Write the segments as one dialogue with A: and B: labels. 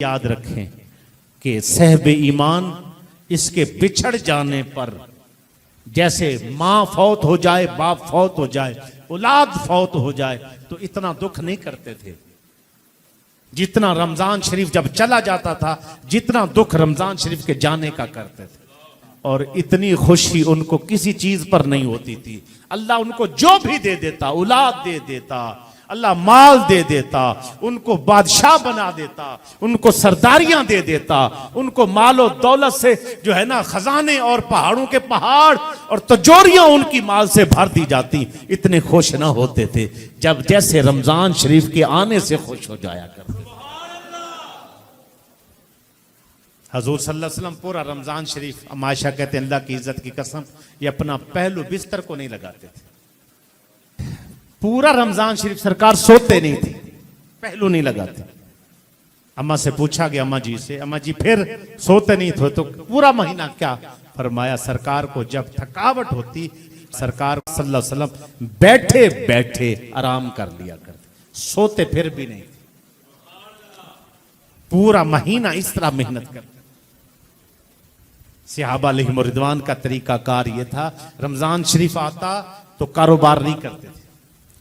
A: یاد رکھیں کہ صاحب ایمان اس کے بچھڑ جانے پر جیسے ماں فوت ہو جائے، باپ فوت ہو جائے، اولاد فوت ہو جائے تو اتنا دکھ نہیں کرتے تھے جتنا رمضان شریف جب چلا جاتا تھا، جتنا دکھ رمضان شریف کے جانے کا کرتے تھے. اور اتنی خوشی ان کو کسی چیز پر نہیں ہوتی تھی. اللہ ان کو جو بھی دے دیتا، اولاد دے دیتا، اللہ مال دے دیتا، ان کو بادشاہ بنا دیتا، ان کو سرداریاں دے دیتا، ان کو مال و دولت سے جو ہے نا خزانے اور پہاڑوں کے پہاڑ اور تجوریاں ان کی مال سے بھر دی جاتی. اتنے خوش نہ ہوتے تھے جب جیسے رمضان شریف کے آنے سے خوش ہو جایا کرتے. حضور صلی اللہ علیہ وسلم پورا رمضان شریف، عائشہ کہتے ہیں اللہ کی عزت کی قسم یہ اپنا پہلو بستر کو نہیں لگاتے تھے. پورا رمضان شریف سرکار سوتے نہیں تھے، پہلو نہیں لگاتے. اماں سے پوچھا گیا اماں جی سے، اماں جی پھر سوتے نہیں تھے تو پورا مہینہ کیا؟ فرمایا سرکار کو جب تھکاوٹ ہوتی سرکار صلی اللہ علیہ وسلم بیٹھے بیٹھے آرام کر لیا کرتے، سوتے پھر بھی نہیں تھے. پورا مہینہ اس طرح محنت کرتے. صحابہ علیہم رضوان کا طریقہ کار یہ تھا، رمضان شریف آتا تو کاروبار نہیں کرتے تھے،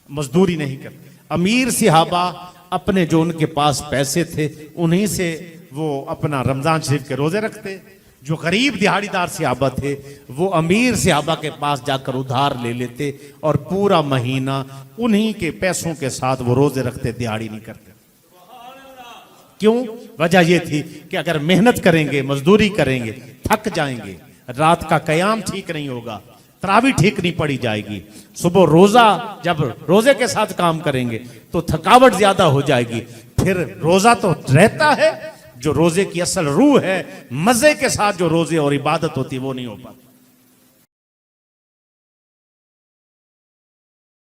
A: مزدوری نہیں کرتے. امیر صحابہ اپنے جو ان کے پاس پیسے تھے انہی سے وہ اپنا رمضان شریف کے روزے رکھتے. جو غریب دیہاڑی دار صحابہ تھے وہ امیر صحابہ کے پاس جا کر ادھار لے لیتے اور پورا مہینہ انہی کے پیسوں کے ساتھ وہ روزے رکھتے، دیہاڑی نہیں کرتے. کیوں؟ وجہ یہ تھی کہ اگر محنت کریں گے، مزدوری کریں گے، تھک جائیں گے، رات کا قیام ٹھیک نہیں ہوگا، تراویح ٹھیک نہیں پڑی جائے گی، صبح روزہ جب روزے کے ساتھ کام کریں گے تو تھکاوٹ زیادہ ہو جائے گی. پھر روزہ تو رہتا ہے جو روزے کی اصل روح ہے، مزے کے ساتھ جو روزے اور عبادت ہوتی وہ نہیں ہو پاتی.